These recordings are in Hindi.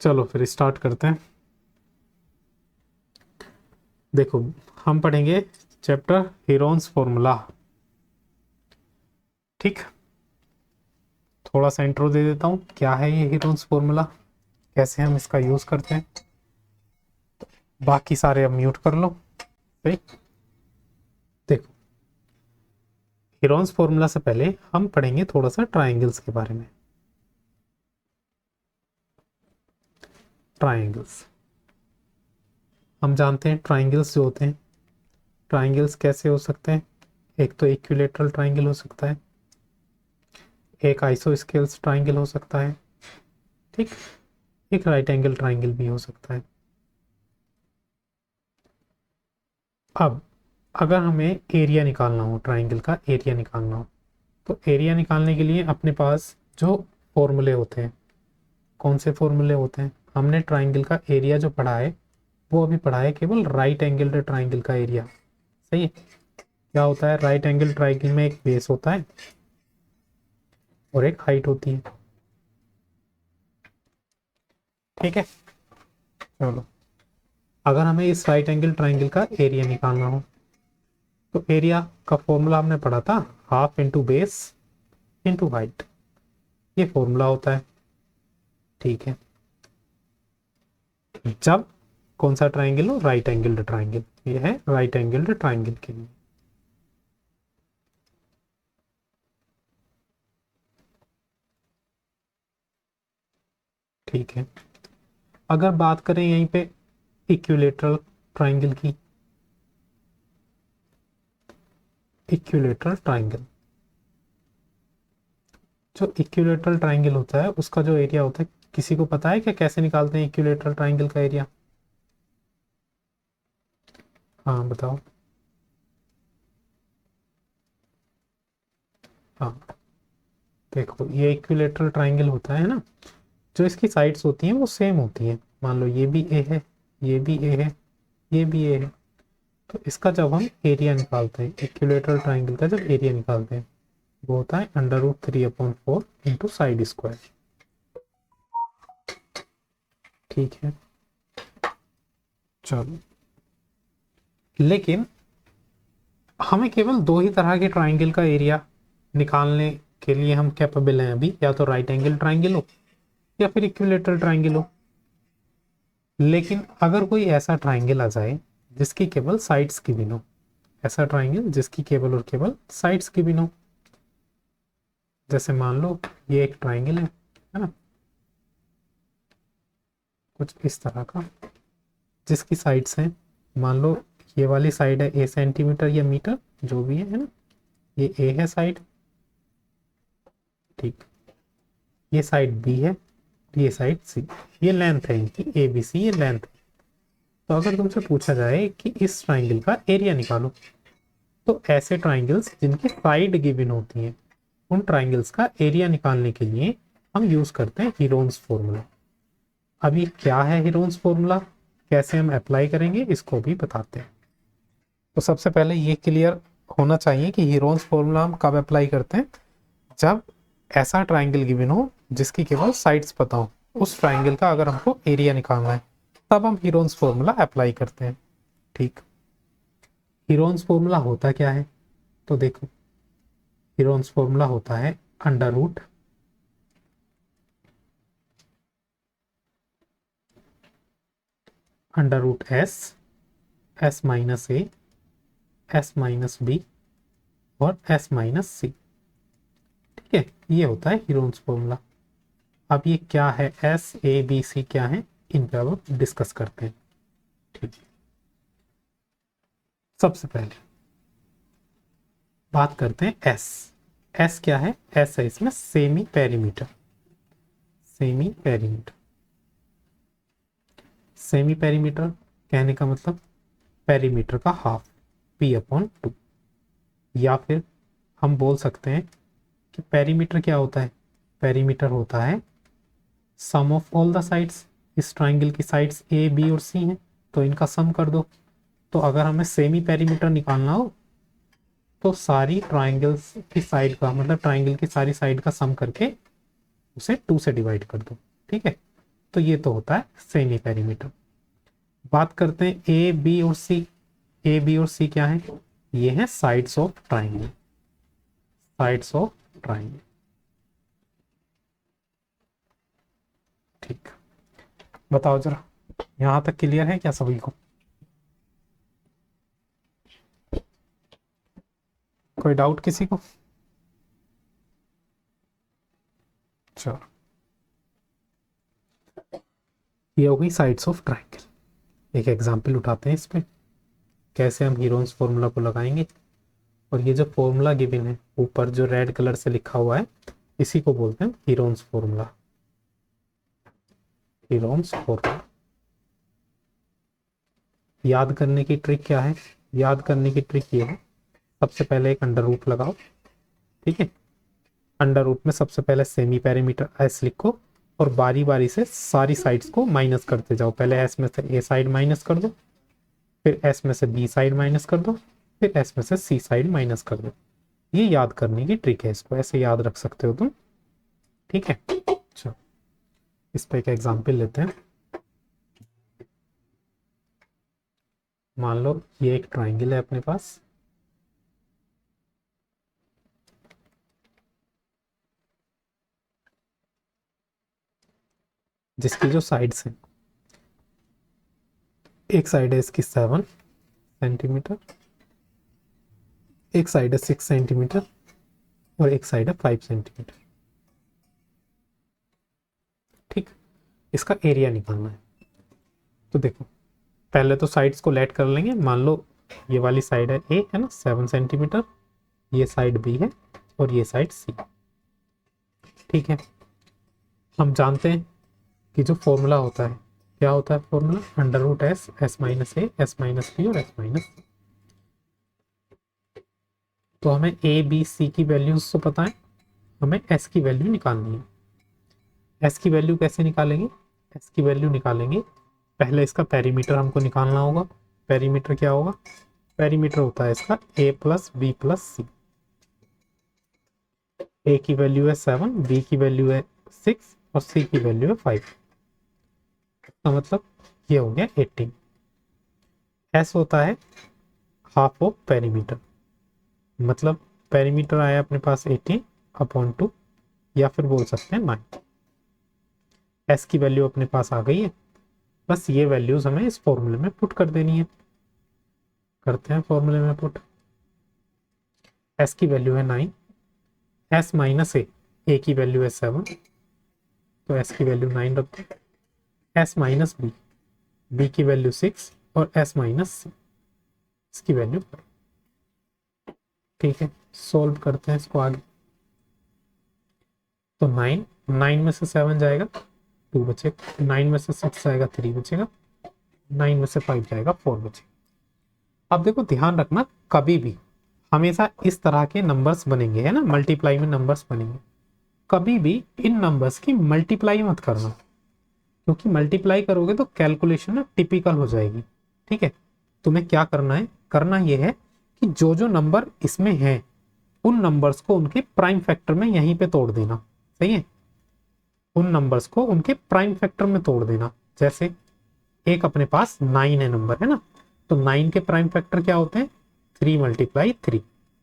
चलो फिर स्टार्ट करते हैं। देखो, हम पढ़ेंगे चैप्टर हीरोन्स फॉर्मूला। ठीक, थोड़ा सा इंट्रो दे देता हूँ, क्या है ये हीरोन्स फॉर्मूला, कैसे हम इसका यूज करते हैं। बाकी सारे अब म्यूट कर लो। सही। देखो, हीरोन्स फॉर्मूला से पहले हम पढ़ेंगे थोड़ा सा ट्राइंगल्स के बारे में। ट्राइंगल्स, हम जानते हैं ट्राइंगल्स जो होते हैं, ट्राइंगल्स कैसे हो सकते हैं। एक तो इक्विलेटरल ट्राइंगल हो सकता है, एक आइसोस्केल्स ट्राइंगल हो सकता है, ठीक, एक राइट एंगल ट्राइंगल भी हो सकता है। अब अगर हमें एरिया निकालना हो, ट्राइंगल का एरिया निकालना हो, तो एरिया निकालने के लिए अपने पास जो फॉर्मूले होते हैं, कौन से फॉर्मूले होते हैं, हमने ट्राइंगल का एरिया जो पढ़ा है वो अभी पढ़ा है केवल राइट एंगल ट्राइंगल का एरिया। सही है। क्या होता है, राइट एंगल ट्राइंगल में एक बेस होता है और एक हाइट होती है। ठीक है। चलो, अगर हमें इस राइट एंगल ट्राइंगल का एरिया निकालना हो तो एरिया का फॉर्मूला हमने पढ़ा था, half into base into height, ये फॉर्मूला होता है। ठीक है। जब कौन सा ट्राइंगल हो, राइट एंगल ट्राइंगल, ये है राइट एंगल ट्राइंगल के लिए। ठीक है। अगर बात करें यहीं पे इक्विलेटरल ट्राइंगल की, इक्विलेटरल ट्राइंगल, जो इक्विलेटरल ट्राइंगल होता है उसका जो एरिया होता है, किसी को पता है क्या कैसे निकालते हैं इक्विलेटरल ट्राइंगल का एरिया? हाँ बताओ। हाँ, देखो ये इक्विलेटरल ट्राइंगल होता है ना, जो इसकी साइड्स होती हैं वो सेम होती हैं। मान लो ये भी ए है, ये भी ए है, ये भी ए है, तो इसका जब हम एरिया निकालते हैं, इक्विलेटरल ट्राइंगल का जब एरिया निकालते हैं, वो होता है √3/4 इंटू साइड स्क्वायर। ठीक है। चलो, लेकिन हमें केवल दो ही तरह के ट्राइंगल का एरिया निकालने के लिए हम कैपेबल हैं अभी, या तो राइट एंगल ट्राइंगल हो या फिर इक्विलेटरल ट्राइंगल हो। लेकिन अगर कोई ऐसा ट्राइंगल आ जाए जिसकी केवल साइड्स गिवन हो, ऐसा ट्राइंगल जिसकी केवल और केवल साइड्स गिवन हो, जैसे मान लो ये एक ट्राइंगल है ना, कुछ इस तरह का, जिसकी साइड्स हैं, मान लो ये वाली साइड है ए सेंटीमीटर या मीटर, जो भी है ना, ये ए है साइड, ठीक, ये साइड बी है, ये साइड सी, ये लेंथ है इनकी ए बी सी, ये लेंथ है। तो अगर तुमसे पूछा जाए कि इस ट्राइंगल का एरिया निकालो, तो ऐसे ट्राइंगल्स जिनकी साइड गिवन होती हैं, उन ट्राइंगल्स का एरिया निकालने के लिए हम यूज करते हैं हीरोन्स फॉर्मूला। अब ये क्या है हीरोन्स फॉर्मूला, कैसे हम अप्लाई करेंगे इसको भी बताते हैं। तो सबसे पहले ये क्लियर होना चाहिए कि हीरोन्स फॉर्मूला हम कब अप्लाई करते हैं, जब ऐसा ट्राइंगल गिवन हो जिसकी केवल साइड्स पता हो, उस ट्राइंगल का अगर हमको एरिया निकालना है तब हम हीरोन्स फॉर्मूला अप्लाई करते हैं। ठीक, हीरोन्स फॉर्मूला होता क्या है, तो देखो, हीरोन्स फॉर्मूला होता है under root S, S minus A, S minus B और एस माइनस सी। ठीक है, ये होता है हीरोन्स फॉर्मूला। अब ये क्या है, एस ए बी सी क्या है, इन पर अब डिस्कस करते हैं। ठीक, सबसे पहले बात करते हैं एस। एस क्या है, एस है इसमें semi perimeter, semi perimeter, semi perimeter कहने का मतलब पेरीमीटर का हाफ, p/2। या फिर हम बोल सकते हैं कि पेरीमीटर क्या होता है, पेरीमीटर होता है sum of all the sides. इस ट्राइंगल की साइड्स ए बी और सी हैं, तो इनका सम कर दो। तो अगर हमें सेमी पेरीमीटर निकालना हो तो सारी ट्राइंगल्स की साइड का मतलब ट्राइंगल की सारी साइड का सम करके उसे 2 से डिवाइड कर दो। ठीक है, तो ये तो होता है सेमी पेरीमीटर। बात करते हैं ए बी और सी। ए बी और सी क्या है? ये है sides of triangle, sides of triangle. ठीक, बताओ जरा, यहां तक क्लियर है क्या सभी को? कोई डाउट किसी को? चलो, ये हो गई साइड्स ऑफ ट्राइंगल। एक एग्जांपल उठाते हैं इस पे, कैसे हम हीरोन्स फॉर्मूला को लगाएंगे। और ये जो फॉर्मूला गिवन है ऊपर जो रेड कलर से लिखा हुआ है, इसी को बोलते हैं हीरोन्स फॉर्मूला, हीरोन्स फॉर्मूला। याद करने की ट्रिक क्या है? याद करने की ट्रिक ये है, सबसे पहले एक अंडर रूट लगाओ, ठीक है। अंडर रूट में सबसे पहले सेमी पेरीमीटर एस लिखो और बारी बारी से सारी साइड्स को माइनस करते जाओ। पहले एस में से ए साइड माइनस कर दो, फिर एस में से बी साइड माइनस कर दो, फिर एस में से सी साइड माइनस कर दो। ये याद करने की ट्रिक है, इसको ऐसे याद रख सकते हो तुम, ठीक है। चलो, इस पे एक एग्जांपल लेते हैं। मान लो ये एक ट्राइंगल है अपने पास, जिसकी जो साइड्स हैं, एक साइड है इसकी 7 सेंटीमीटर, एक साइड है 6 सेंटीमीटर और एक साइड है 5 सेंटीमीटर, ठीक। इसका एरिया निकालना है। तो देखो, पहले तो साइड्स को लेट कर लेंगे। मान लो ये वाली साइड है ए, है ना, 7 सेंटीमीटर, ये साइड बी है और ये साइड सी, ठीक है। हम जानते हैं कि जो फॉर्मूला होता है, क्या होता है formula? Under root S, S minus A, S minus B और एस माइनस सी। तो हमें ए बी सी की वैल्यूज तो पता है, हमें एस की वैल्यू निकालनी है। एस की वैल्यू कैसे निकालेंगे? एस की वैल्यू निकालेंगे, पहले इसका पेरीमीटर हमको निकालना होगा। पेरीमीटर क्या होगा? पेरीमीटर होता है इसका ए प्लस बी प्लस सी। ए की वैल्यू है 7, बी की वैल्यू है 6 और सी की वैल्यू है 5। इसका मतलब ये हो गया 18। एस होता है हाफ ऑफ पेरीमीटर, मतलब पेरीमीटर आया अपने पास 18 अपॉन 2, या फिर बोल सकते हैं 9। एस की वैल्यू अपने पास आ गई है, बस ये वैल्यूज हमें इस फॉर्मूले में पुट कर देनी है। करते हैं फॉर्मूले में पुट। एस की वैल्यू है 9, एस माइनस ए की वैल्यू है 7, तो एस की वैल्यू 9 रख दो। एस माइनस बी, बी की वैल्यू 6 और एस माइनस सी, इसकी वैल्यू 5, ठीक है। सोल्व करते हैं इसको आगे। तो 9 में से 7 जाएगा 2 बचेगा, 9 में से 6 जाएगा 3 बचेगा, 9 में से 5 जाएगा 4 बचेगा। अब देखो ध्यान रखना, कभी भी हमेशा इस तरह के नंबर्स बनेंगे, है ना, मल्टीप्लाई में नंबर्स बनेंगे, कभी भी इन नंबर्स की मल्टीप्लाई मत करना, क्योंकि मल्टीप्लाई करोगे तो कैलकुलेशन ना टिपिकल हो जाएगी, ठीक है। तुम्हें क्या करना है? करना यह है कि जो जो नंबर इसमें है उन नंबर्स को उनके प्राइम फैक्टर में यहीं पे तोड़ देना, सही है। उन नंबर्स को उनके प्राइम फैक्टर में तोड़ देना। जैसे एक अपने पास 9 है नंबर, है ना, तो 9 के प्राइम फैक्टर क्या होते हैं? 3 मल्टीप्लाई 3।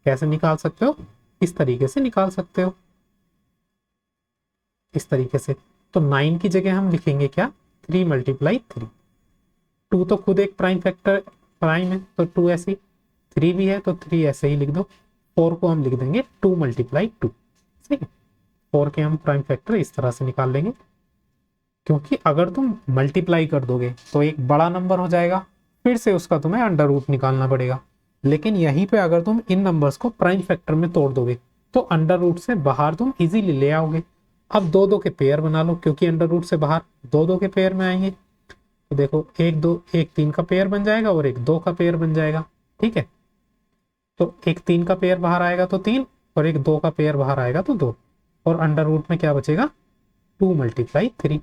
कैसे निकाल सकते हो? इस तरीके से निकाल सकते हो, इस तरीके से। तो 9 की जगह हम लिखेंगे क्या? 3 मल्टीप्लाई 3। 2 तो खुद एक प्राइम फैक्टर प्राइम है, तो 2 ऐसे ही, 3 भी है तो 3 ऐसे ही लिख दो। 4 को हम लिख देंगे 2 मल्टीप्लाई 2, ठीक है। 4 के हम प्राइम फैक्टर इस तरह से निकाल लेंगे, क्योंकि अगर तुम मल्टीप्लाई कर दोगे तो एक बड़ा नंबर हो जाएगा, फिर से उसका तुम्हें अंडर रूट निकालना पड़ेगा। लेकिन यहीं पे अगर तुम इन नंबर्स को प्राइम फैक्टर में तोड़ दोगे तो अंडर रूट से बाहर तुम इजीली ले आओगे। अब 2-2 के पेयर बना लो, क्योंकि अंडर रूट से बाहर 2-2 के पेयर में आएंगे। तो देखो, एक 2, एक 3 का पेयर बन जाएगा और एक 2 का पेयर बन जाएगा, ठीक है। तो एक 3 का पेयर बाहर आएगा तो 3, और एक 2 का पेयर बाहर आएगा तो 2, और अंडर रूट में क्या बचेगा? 2 मल्टीप्लाई 3।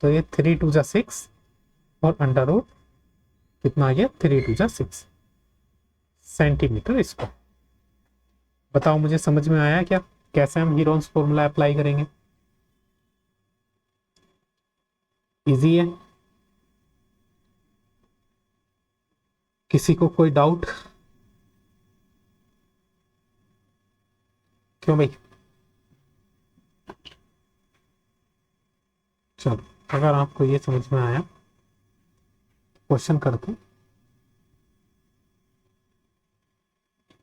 तो ये 3 2 जा 6 और अंडर रूट कितना आ गया? 3 2 जा 6 सेंटीमीटर स्क्वायर। बताओ मुझे समझ में आया क्या कैसे हम हीरोन्स फॉर्मूला अप्लाई करेंगे? इजी है। किसी को कोई डाउट? क्यों भाई? चलो, अगर आपको ये समझ में आया, क्वेश्चन करते हैं।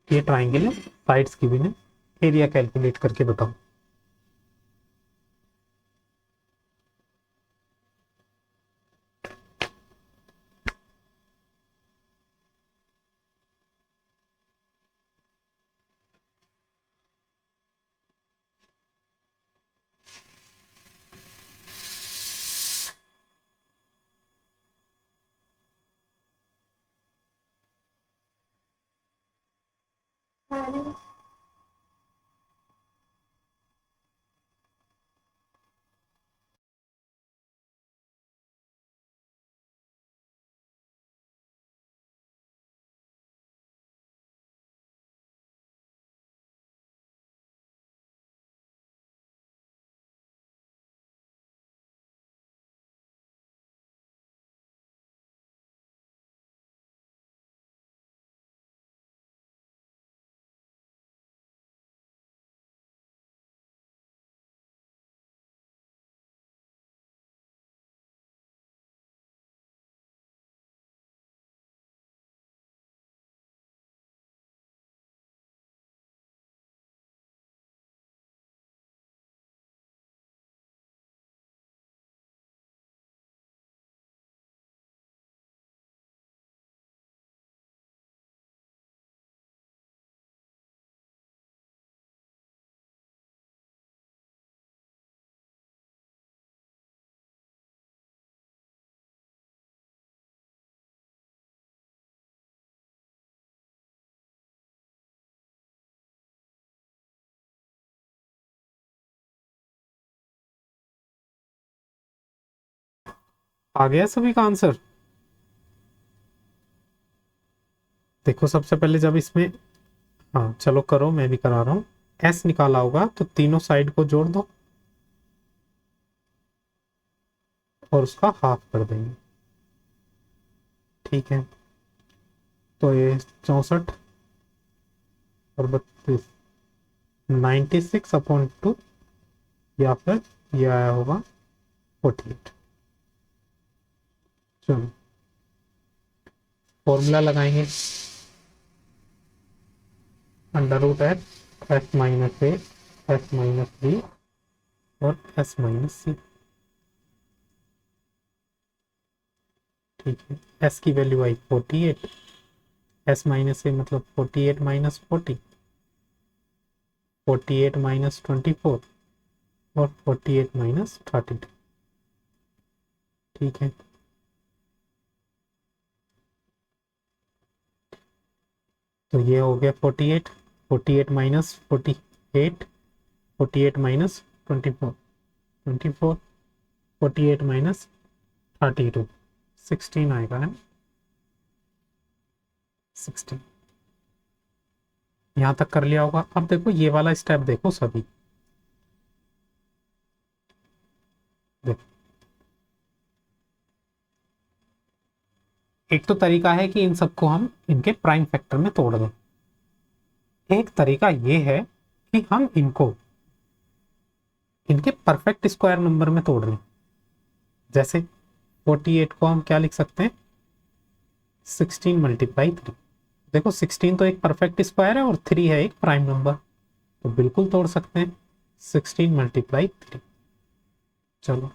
ये ट्राइंगल है, साइड्स की भी ने, एरिया कैलकुलेट करके बताओ। आ गया सभी का आंसर? देखो, सबसे पहले जब इसमें, हाँ चलो करो, मैं भी करा रहा हूँ। एस निकाला होगा तो तीनों साइड को जोड़ दो और उसका हाफ कर देंगे। ठीक है, तो ये 64 और 32, 96/2, या फिर ये आया होगा 48। चलो, फॉर्मूला लगाएंगे। √(x) (-a) (s-b) और s-c। ठीक है, s की वैल्यू आई 48, s-a मतलब 48 माइनस 40, 48 माइनस 24 और 48 माइनस 32। ठीक है, तो ये हो गया 48, 48 माइनस 48, 48 माइनस 24, 24, 48 माइनस 32, 16 आएगा है, 16। यहाँ तक कर लिया होगा। अब देखो ये वाला स्टेप देखो सभी, देखो एक तो तरीका है कि इन सबको हम इनके प्राइम फैक्टर में तोड़ दें। एक तरीका ये है कि हम इनको इनके परफेक्ट स्क्वायर नंबर में तोड़ लें। जैसे 48 को हम क्या लिख सकते हैं, 16 मल्टीप्लाई 3। देखो 16 तो एक परफेक्ट स्क्वायर है और 3 है एक प्राइम नंबर, तो बिल्कुल तोड़ सकते हैं। 16 मल्टीप्लाई 3। चलो,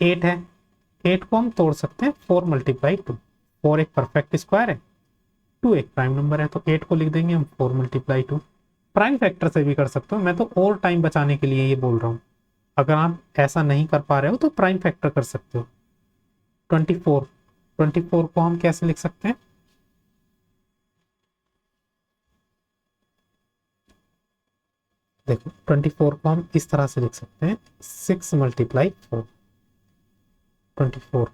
8 है, 8 को हम तोड़ सकते हैं 4 मल्टीप्लाई 2। 4 एक परफेक्ट स्क्वायर है, 2 एक प्राइम नंबर है, तो 8 को लिख देंगे हम 4 मल्टीप्लाई 2। प्राइम फैक्टर से भी कर सकते हो, मैं तो और टाइम बचाने के लिए ये बोल रहा हूँ। अगर आप ऐसा नहीं कर पा रहे हो तो प्राइम फैक्टर कर सकते हो। 24, 24 को हम कैसे लिख सकते हैं, देखो 24 को हम इस तरह से लिख सकते हैं, 6 मल्टीप्लाई 4, 24।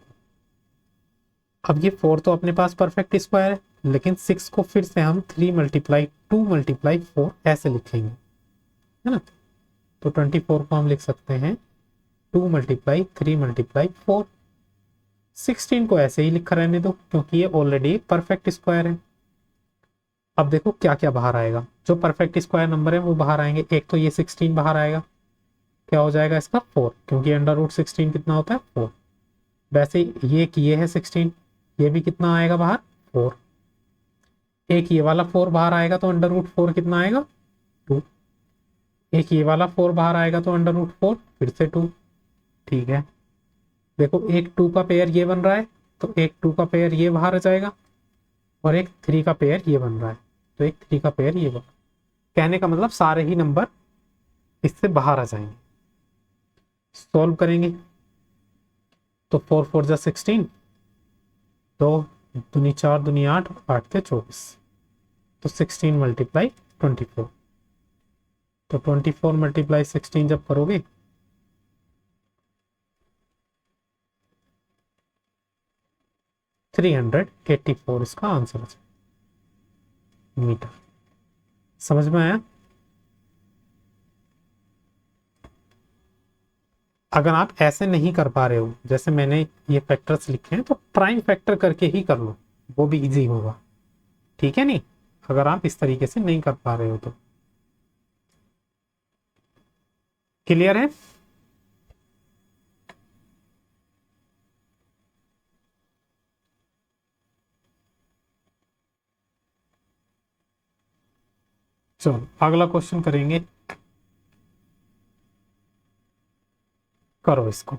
अब ये 4 तो अपने पास परफेक्ट स्क्वायर है, लेकिन 6 को फिर से हम 3 मल्टीप्लाई 2 मल्टीप्लाई 4 ऐसे लिखेंगे, है ना। तो 24 को हम लिख सकते हैं 2 मल्टीप्लाई 3 मल्टीप्लाई 4, 16 को ऐसे ही लिखा रहने दो क्योंकि ये ऑलरेडी परफेक्ट स्क्वायर है। अब देखो क्या क्या बाहर आएगा, जो परफेक्ट स्क्वायर नंबर है वो बाहर आएंगे। एक तो ये 16 बाहर आएगा, क्या हो जाएगा इसका 4, क्योंकि अंडर रूट 16 कितना होता है 4। वैसे ये कि ये है 16, ये भी कितना आएगा बाहर 4। एक ये वाला 4 बाहर आएगा तो अंडर रूट 4 कितना आएगा 2। एक ये वाला 4 बाहर आएगा तो अंडर रूट 4 फिर से 2। ठीक है, देखो एक 2 का पेयर ये बन रहा है, तो एक 2 का पेयर ये बाहर आ जाएगा, और एक 3 का पेयर ये बन रहा है, तो एक 3 का पेयर ये बन। कहने का मतलब सारे ही नंबर इससे बाहर आ जाएंगे। सॉल्व करेंगे तो 4 4 जा 16, 2 दूनी 4 दूनी 8, 8 से 24, तो 16 × 24। तो 24 × 16 जब करोगे, 384 इसका आंसर है, मीटर। समझ में आया? अगर आप ऐसे नहीं कर पा रहे हो, जैसे मैंने ये फैक्टर्स लिखे हैं, तो प्राइम फैक्टर करके ही कर लो, वो भी इजी होगा। ठीक है नहीं, अगर आप इस तरीके से नहीं कर पा रहे हो तो। क्लियर है? चलो अगला क्वेश्चन करेंगे, करो इसको।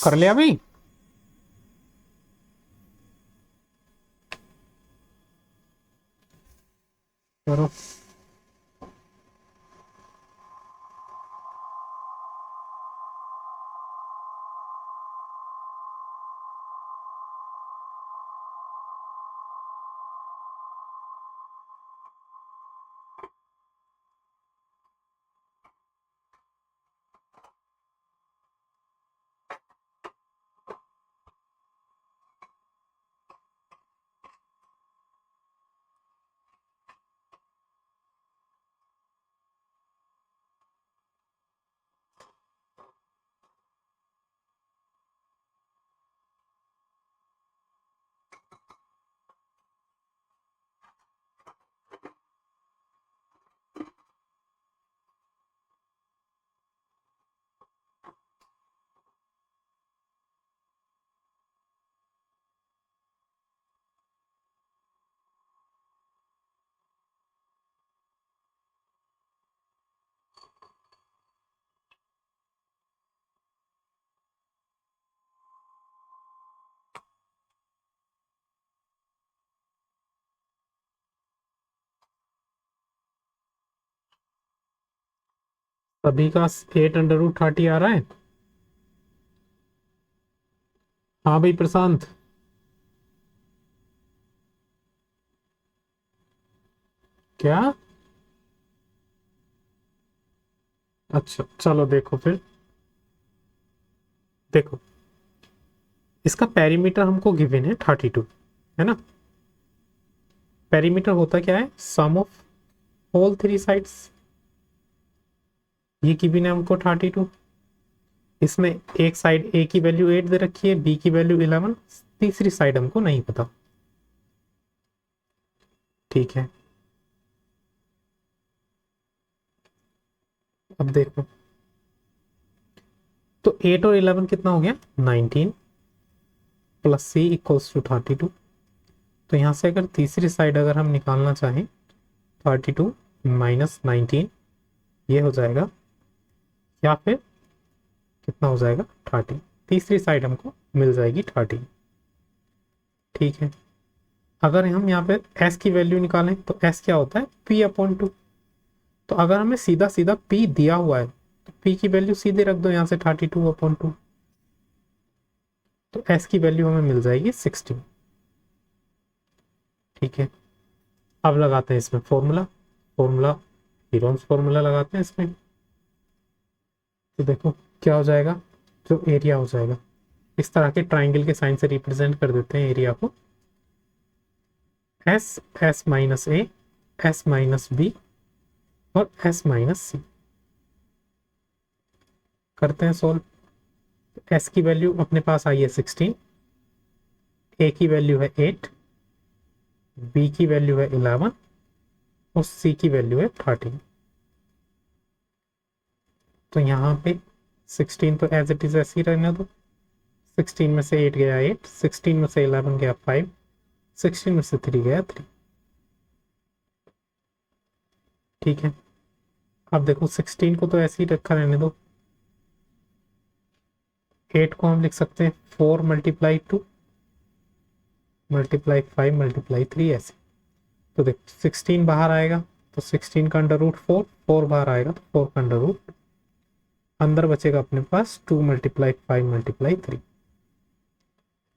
कर लिया भाई? करो। सभी का 8/√30 आ रहा है। हाँ भाई प्रशांत। क्या? अच्छा चलो देखो फिर। देखो, इसका पेरीमीटर हमको गिवन है 32, है ना। पेरीमीटर होता क्या है? Sum of all three sides. ये गिवन है हमको 32। इसमें एक साइड ए की वैल्यू 8 दे रखी है, बी की वैल्यू 11, तीसरी साइड हमको नहीं पता। ठीक है, अब देखो, तो 8 और 11 कितना हो गया? 19 प्लस सी इक्वल्स टू 32। तो यहाँ से अगर तीसरी साइड अगर हम निकालना चाहें, 32 माइनस 19, ये हो जाएगा, या फिर कितना हो जाएगा? 30। तीसरी साइड हमको मिल जाएगी 30। ठीक है, अगर हम यहाँ पे s की वैल्यू निकालें तो s क्या होता है? p/2। तो अगर हमें सीधा सीधा p दिया हुआ है तो p की वैल्यू सीधे रख दो यहाँ से 32/2। तो s की वैल्यू हमें मिल जाएगी 16। ठीक है, अब लगाते हैं इसमें फॉर्मूला। फॉर्मूला हीरोन्स फॉर्मूला लगाते हैं इसमें। तो देखो क्या हो जाएगा, जो एरिया हो जाएगा, इस तरह के ट्राइंगल के साइन से रिप्रेजेंट कर देते हैं एरिया को। S, S minus A, S minus B और एस माइनस सी। करते हैं सॉल्व। एस की वैल्यू अपने पास आई है 16, ए की वैल्यू है 8, बी की वैल्यू है 11 और सी की वैल्यू है 13। तो यहाँ पे 16 तो एज इट इज ऐसे ही रहने दो। 16 में से 8 गया 8, 16 में से 11 गया 5, 16 में से 3 गया 3। ठीक है, अब देखो 16 को तो ऐसे ही रखा रहने दो। 8 को हम लिख सकते हैं 4 मल्टीप्लाई 2 मल्टीप्लाई 5 मल्टीप्लाई 3, ऐसे। तो देख 16 बाहर आएगा तो 16 का अंडर रूट 4, 4 बाहर आएगा तो 4 का अंडर रूट, अंदर बचेगा अपने पास 2 मल्टीप्लाई 5 मल्टीप्लाई 3।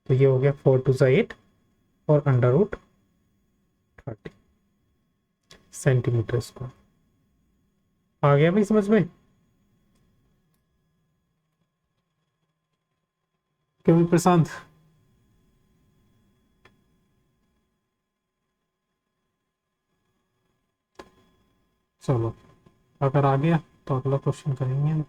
तो ये हो गया 4 2 ज़ा 8 और अंडर रूट 30 सेंटीमीटर स्क्वायर। आ गया भाई समझ में? क्यों भी प्रशांत? चलो, अगर आ गया तो अगला क्वेश्चन करेंगे।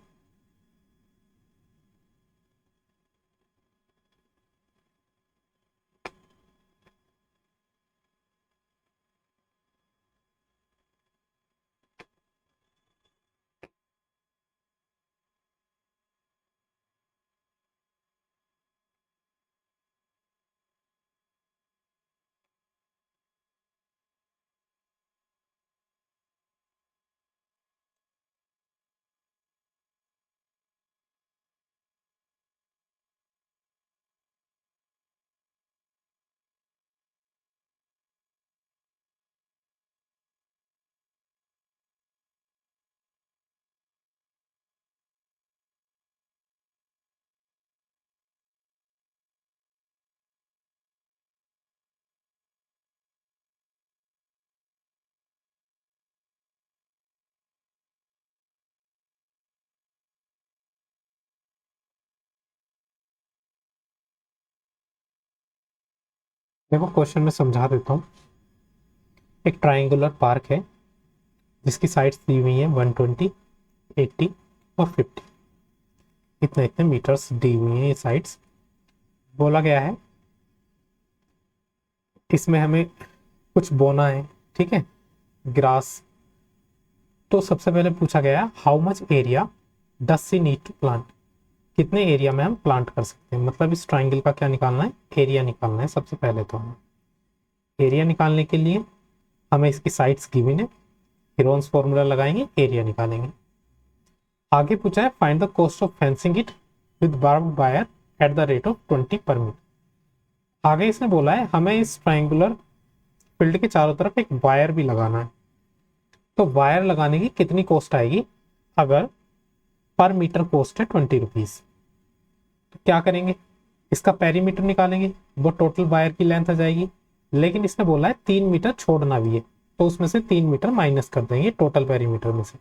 देखो क्वेश्चन में समझा देता हूँ। एक ट्राइंगुलर पार्क है जिसकी साइड्स दी हुई हैं 120, 80 और 50। इतने इतने मीटर्स दी हुई हैं ये साइड्स। बोला गया है इसमें हमें कुछ बोना है, ठीक है, ग्रास। तो सबसे पहले पूछा गया है how much area does C need to plant. कितने एरिया में हम प्लांट कर सकते हैं, मतलब इस ट्राइंगल का क्या निकालना है? एरिया निकालना है। सबसे पहले तो हमें एरिया निकालने के लिए हमें इसकी साइड्स गिवन है, हीरोन्स फॉर्मूला लगाएंगे, एरिया निकालेंगे। आगे पूछा है find the cost of fencing it with barbed wire at the rate of 20 per metre. आगे इसने बोला है हमें इस ट्राइंगुलर फील्ड के चारों तरफ एक वायर भी लगाना है। तो वायर लगाने की कितनी कॉस्ट आएगी अगर पर मीटर कॉस्ट है 20 रुपीज। तो क्या करेंगे, इसका पेरीमीटर निकालेंगे, वो टोटल वायर की लेंथ आ जाएगी। लेकिन इसने बोला है 3 मीटर छोड़ना भी है, तो उसमें से 3 मीटर माइनस कर देंगे टोटल पेरीमीटर में से,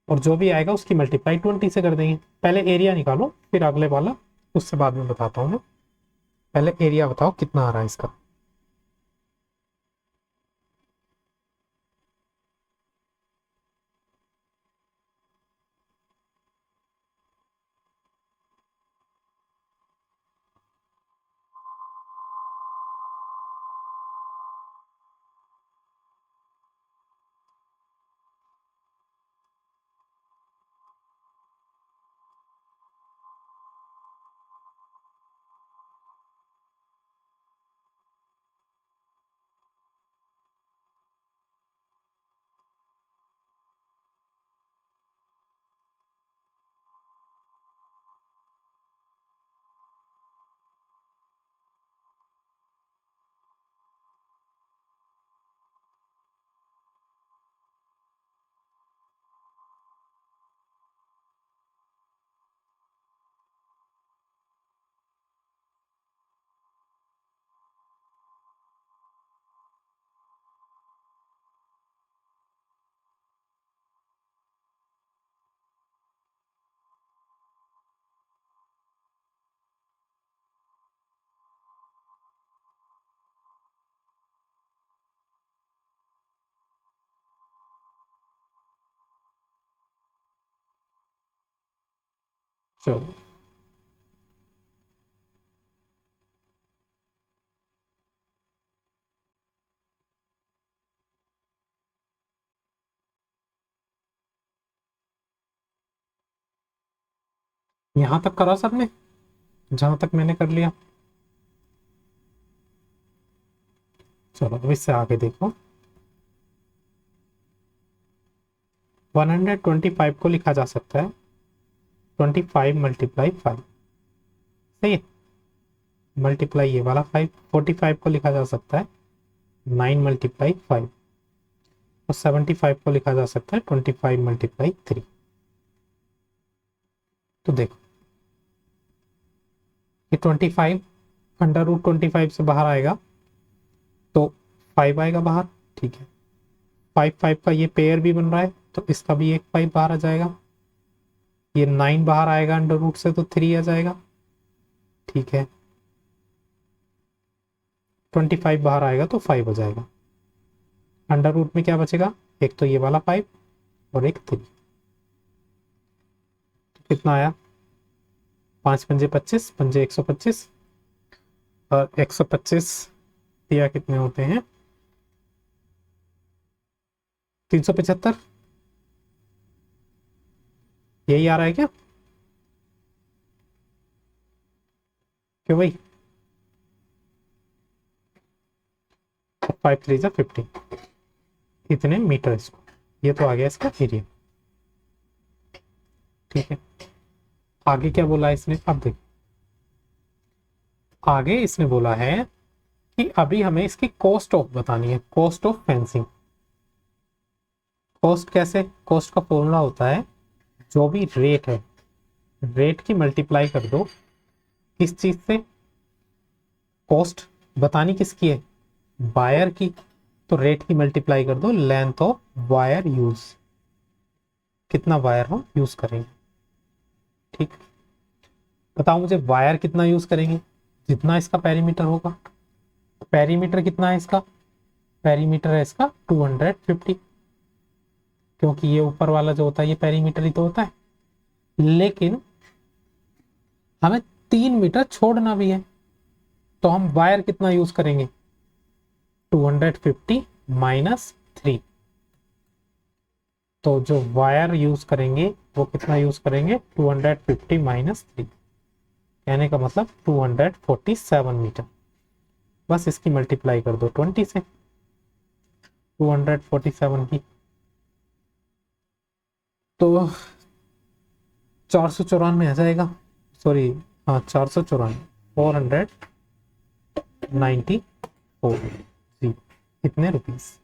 और जो भी आएगा उसकी मल्टीप्लाई 20 से कर देंगे। पहले एरिया निकालो, फिर अगले वाला उससे बाद में बताता हूँ मैं। पहले एरिया बताओ कितना आ रहा है इसका। चलो, यहां तक करा सबने, जहां तक मैंने कर लिया। चलो अब इससे आगे देखो। 125 को लिखा जा सकता है 25 × 5, सही है, मल्टीप्लाई ये वाला 5। 45 को लिखा जा सकता है 9 × 5, और 75 को लिखा जा सकता है 25 × 3। तो देखो ये 25 √25 से बाहर आएगा तो 5 आएगा बाहर, ठीक है। 5 का ये पेयर भी बन रहा है, तो इसका भी एक 5 बाहर आ जाएगा। ये 9 बाहर आएगा अंडर रूट से, तो 3 आ जाएगा, ठीक है। 25 बाहर आएगा तो 5 हो जाएगा। अंडर रूट में क्या बचेगा, एक तो ये वाला 5 और एक 3। तो कितना आया, 5 पंजे 25, पंजे 125, और 125 दिया कितने होते हैं, 375। यही आ रहा है क्या, क्यों भाई, 5 × 3 = 50, इतने मीटर इसको, ये तो आ गया इसका एरिया, ठीक है। आगे क्या बोला है इसने, अब देखो आगे इसने बोला है कि अभी हमें इसकी कॉस्ट ऑफ बतानी है, कॉस्ट ऑफ फेंसिंग। कॉस्ट कैसे, कॉस्ट का फॉर्मूला होता है जो भी रेट है, रेट की मल्टीप्लाई कर दो किस चीज से, कॉस्ट बतानी किसकी है, वायर की, तो रेट की मल्टीप्लाई कर दो लेंथ ऑफ वायर यूज, कितना वायर हम यूज करेंगे, ठीक। बताओ मुझे वायर कितना यूज करेंगे, जितना इसका पेरीमीटर होगा। पेरीमीटर कितना है इसका, पेरीमीटर है इसका 250, क्योंकि ये ऊपर वाला जो होता है ये पेरीमीटर ही तो होता है। लेकिन हमें 3 मीटर छोड़ना भी है, तो हम वायर कितना यूज करेंगे, 250 -3। तो जो वायर यूज करेंगे वो कितना यूज करेंगे, 250 -3, कहने का मतलब 247 मीटर। बस इसकी मल्टीप्लाई कर दो 20 से, 247 की, तो 494 आ जाएगा, सॉरी, हाँ 494, 494 जी, कितने रुपीस,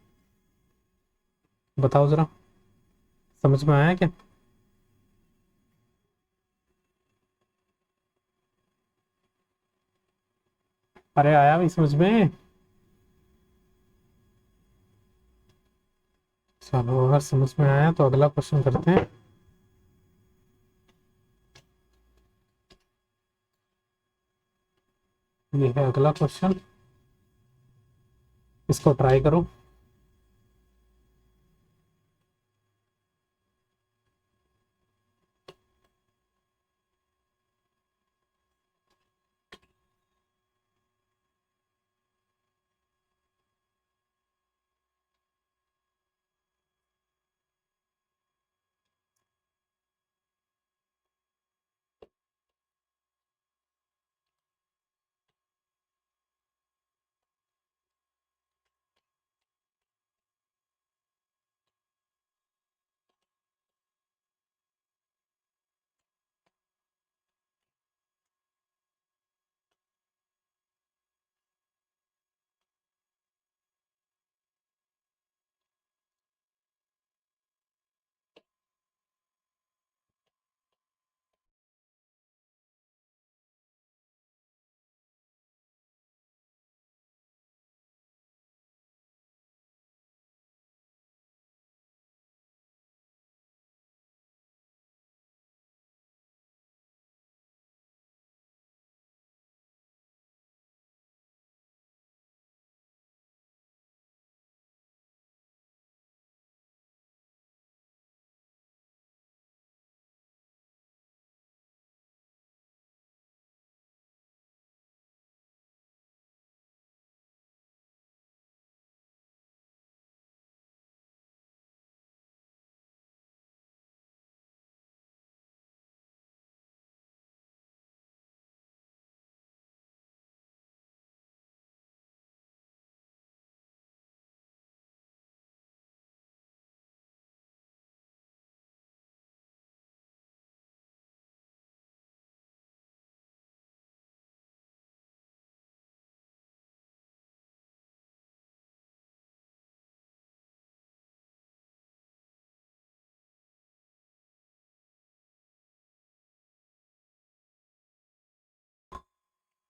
बताओ जरा, समझ में आया क्या। अरे आया भी समझ में। चलो अगर समझ में आया तो अगला क्वेश्चन करते हैं। ये है अगला क्वेश्चन, इसको ट्राई करो।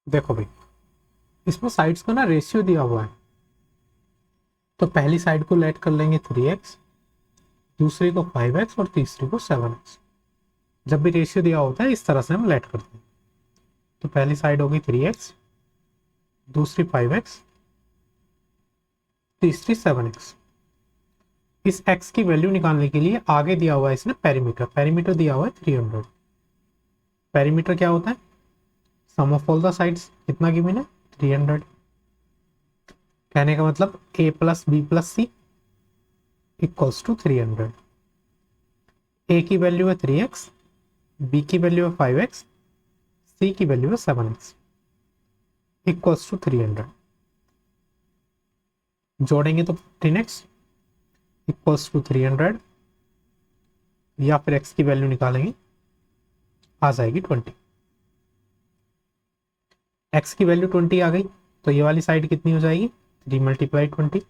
देखो भाई, इसमें साइड्स का ना रेशियो दिया हुआ है, तो पहली साइड को लेट कर लेंगे 3x, दूसरी को 5x और तीसरी को 7x। जब भी रेशियो दिया होता है इस तरह से हम लेट करते हैं। तो पहली साइड होगी 3x, दूसरी 5x, तीसरी 7x। इस x की वैल्यू निकालने के लिए आगे दिया हुआ है इसने पेरीमीटर, पेरीमीटर दिया हुआ है 300। पेरीमीटर क्या होता है? Sum of all the sides. कितना गिवन है? 300। कहने का मतलब a plus B plus C equals to 300। a की वैल्यू है 3x, b की वैल्यू है 5x, c की वैल्यू है 7x इक्वल्स टू 300। जोड़ेंगे तो 15x इक्वल्स टू 300, या फिर x की वैल्यू निकालेंगे, आ जाएगी 20। x की वैल्यू 20 आ गई, तो ये वाली साइड कितनी हो जाएगी? 3 मल्टीप्लाई 20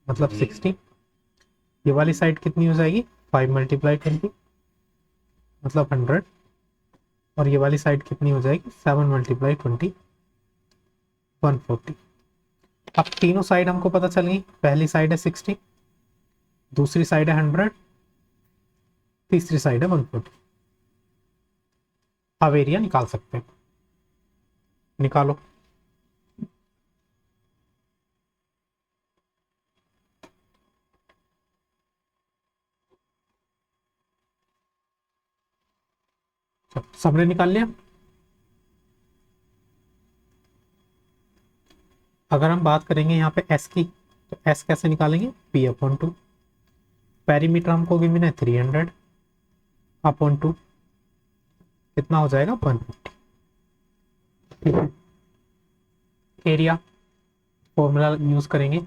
मतलब 60। ये वाली साइड कितनी हो जाएगी? 5 मल्टीप्लाई 20 मतलब 100। और ये वाली साइड कितनी हो जाएगी? 7 मल्टीप्लाई 20 140। अब तीनों साइड हमको पता चल गई। पहली साइड है 60, दूसरी साइड है 100, तीसरी साइड है 140। अब एरिया निकाल सकते हैं, निकालो। सबने निकाल लिया। अगर हम बात करेंगे यहाँ पे s की, तो s कैसे निकालेंगे? p/2। पेरीमीटर हमको गिवन है 300 अपॉन 2, कितना हो जाएगा? 150। ठीक है। एरिया फॉर्मूला यूज करेंगे,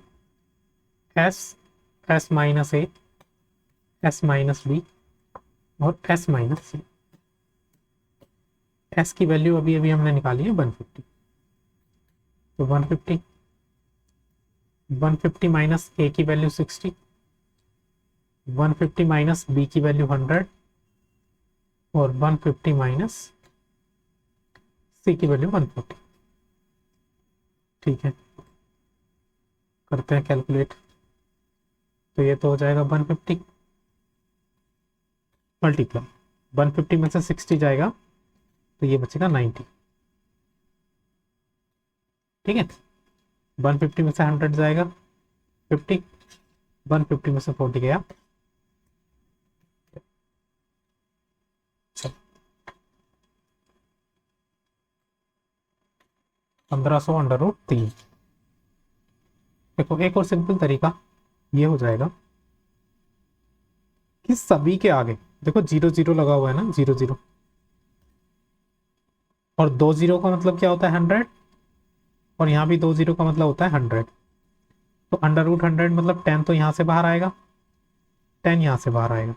s minus a, s minus b और s माइनस सी। s की वैल्यू अभी अभी हमने निकाली है 150, तो 150 माइनस a की वैल्यू 60, 150 माइनस b की वैल्यू 100 और 150 माइनस c की वैल्यू 140। ठीक है, करते हैं कैलकुलेट। तो ये तो हो जाएगा 150 मल्टीप्लाई 150 में से 60 जाएगा तो ये बचेगा 90। ठीक है, 150 में से 100 जाएगा 50, 150 में से 40 गया। चलो 1500 अंडर रूट 3। देखो एक और सिंपल तरीका ये हो जाएगा कि सभी के आगे देखो 0 0 लगा हुआ है ना, 0 0, और 2 0 का मतलब क्या होता है 100, और यहाँ भी 2 0 का मतलब होता है 100। तो अंडर रूट 100 मतलब 10 तो यहाँ से बाहर आएगा, 10 यहाँ से बाहर आएगा,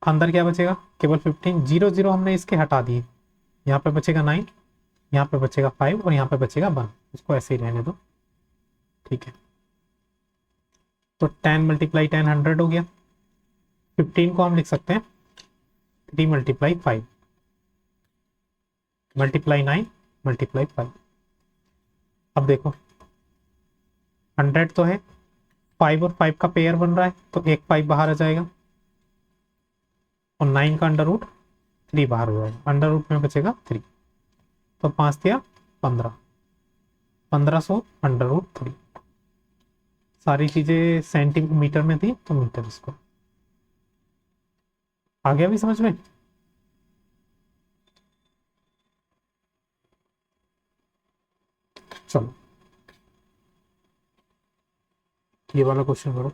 अंदर क्या बचेगा केवल 15। 0 0 हमने इसके हटा दिए, यहाँ पे बचेगा 9, यहाँ पे बचेगा 5 और यहाँ पे बचेगा 1। इसको ऐसे ही रहने दो। ठीक है, तो 10 मल्टीप्लाई 10 100 हो गया। 15 को हम लिख सकते हैं 3 मल्टीप्लाई 5 मल्टीप्लाई 9 मल्टीप्लाई 5। अब देखो 100 तो है, 5 और 5 का पेयर बन रहा है तो एक 5 बाहर आ जाएगा, और 9 का अंडर रूट 3 बाहर हो जाएगा, अंडर रूट में बचेगा 3। तो 5 दिया 15, 1500 अंडर रूट 3। सारी चीजें सेंटीमीटर में थी तो मीटर इसको आ गया भी समझ में। चलो ये वाला क्वेश्चन करो।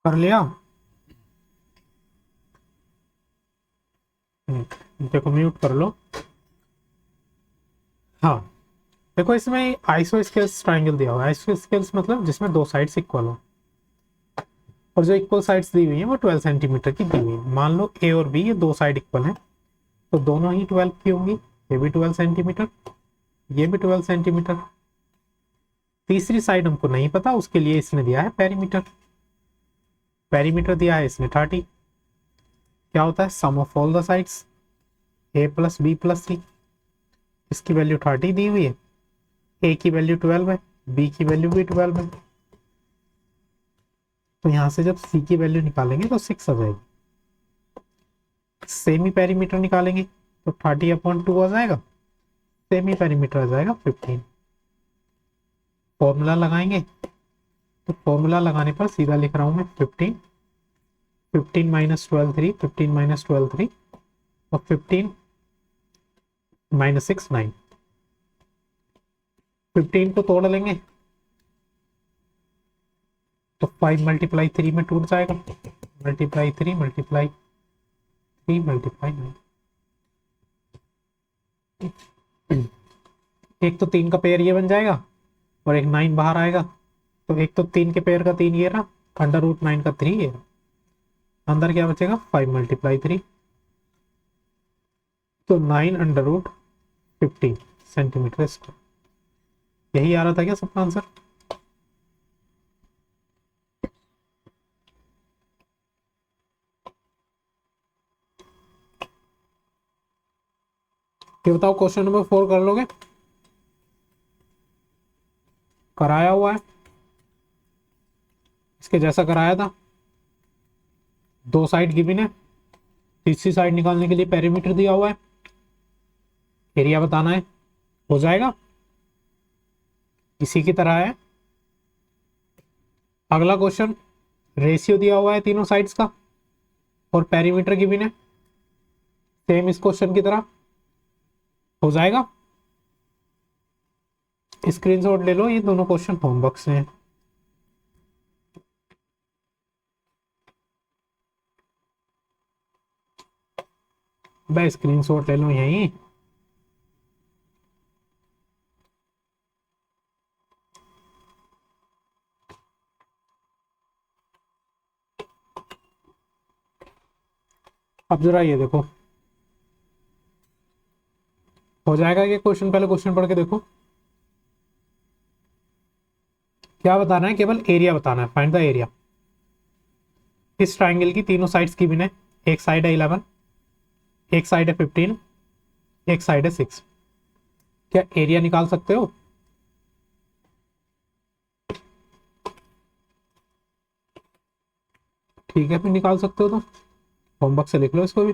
कर लिया। देखो म्यूट कर लो। हाँ देखो इसमें आइसो स्केल्स ट्राइंगल दिया हुआ है, आइसो स्केल्स मतलब जिसमें दो साइड्स इक्वल हो। और जो इक्वल साइड्स दी हुई है वो 12 सेंटीमीटर की दी हुई है। मान लो ए और बी ये दो साइड इक्वल है, तो दोनों ही 12 की होंगी। ये भी 12 सेंटीमीटर, ये भी 12 सेंटीमीटर। तीसरी साइड हमको नहीं पता, उसके लिए इसने दिया है पेरीमीटर। पेरीमीटर दिया है इसने 30। क्या होता है, sum of all the sides A plus B plus C. इसकी वैल्यू 30 दी हुई है, ए की वैल्यू 12 है, बी की वैल्यू भी 12 है। तो यहां से जब सी की वैल्यू निकालेंगे तो 6 आ जाएगी। सेमी पेरीमीटर निकालेंगे तो 30/2 आ जाएगा, सेमी पेरीमीटर आ जाएगा 15। फॉर्मूला लगाएंगे तो फॉर्मूला लगाने पर सीधा लिख रहा हूं मैं 15, 15 माइनस 12 3, 15 माइनस 12 3, और 15 माइनस 6 9। 15 को तोड़ लेंगे तो 5 मल्टीप्लाई 3 में टूट जाएगा, मल्टीप्लाई 3 मल्टीप्लाई 3 मल्टीप्लाई 9। एक तो 3 का पेयर ये बन जाएगा और एक 9 बाहर आएगा, तो एक तो 3 के पेयर का 3 ये रहा, √9 का 3 ये रहा। अंदर क्या बचेगा, 5 मल्टीप्लाई 3, तो 9√15 सेंटीमीटर स्क्वायर। यही आ रहा था क्या सबका आंसर? ये बताओ, क्वेश्चन नंबर 4 कर लोगे? कराया हुआ है, इसके जैसा कराया था। दो साइड गिवन है, तीसरी साइड निकालने के लिए पेरीमीटर दिया हुआ है, एरिया बताना है। हो जाएगा, इसी की तरह है। अगला क्वेश्चन, रेशियो दिया हुआ है तीनों साइड्स का और पेरीमीटर गिवन है, सेम इस क्वेश्चन की तरह। हो जाएगा, स्क्रीनशॉट ले लो, ये दोनों क्वेश्चन होमवर्क से हैं। भाई स्क्रीनशॉट ले लो यहीं। अब जरा ये देखो, हो जाएगा ये क्वेश्चन? पहले क्वेश्चन पढ़ के देखो। क्या बताना है, केवल एरिया बताना है, फाइंड द एरिया। इस ट्राइंगल की तीनों साइड्स की है, एक साइड है 11, एक साइड है 15, एक साइड है 6। क्या एरिया निकाल सकते हो? ठीक है, फिर निकाल सकते हो तो होमवर्क से लिख लो इसको भी।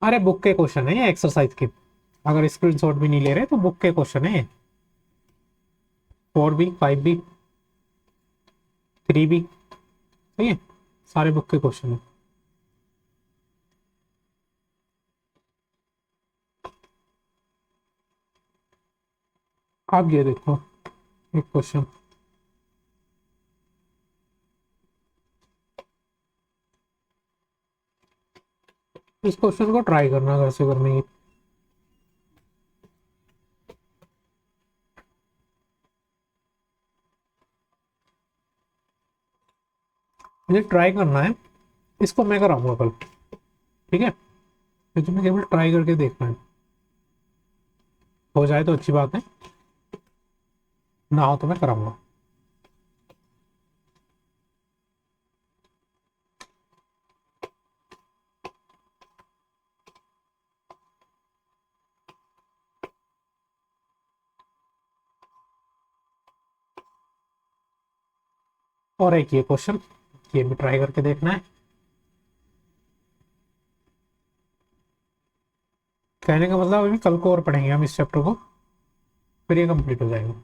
अरे बुक के क्वेश्चन है ये, एक्सरसाइज के। अगर स्क्रीनशॉट भी नहीं ले रहे तो बुक के क्वेश्चन है ये। 4B 5B 3B, सही है, सारे बुक के क्वेश्चन है। अब ये देखो एक क्वेश्चन, इस क्वेश्चन को ट्राई करना घर से करने की। मुझे ट्राई करना है, इसको मैं कराऊंगा कल, ठीक है? तो तुम्हें केवल ट्राई करके देखना है, हो जाए तो अच्छी बात है, ना हो तो मैं कराऊंगा। और एक ये क्वेश्चन, ये भी ट्राई करके देखना है। कहने का मतलब अभी कल को और पढ़ेंगे हम इस चैप्टर को, फिर ये कंप्लीट हो जाएगा।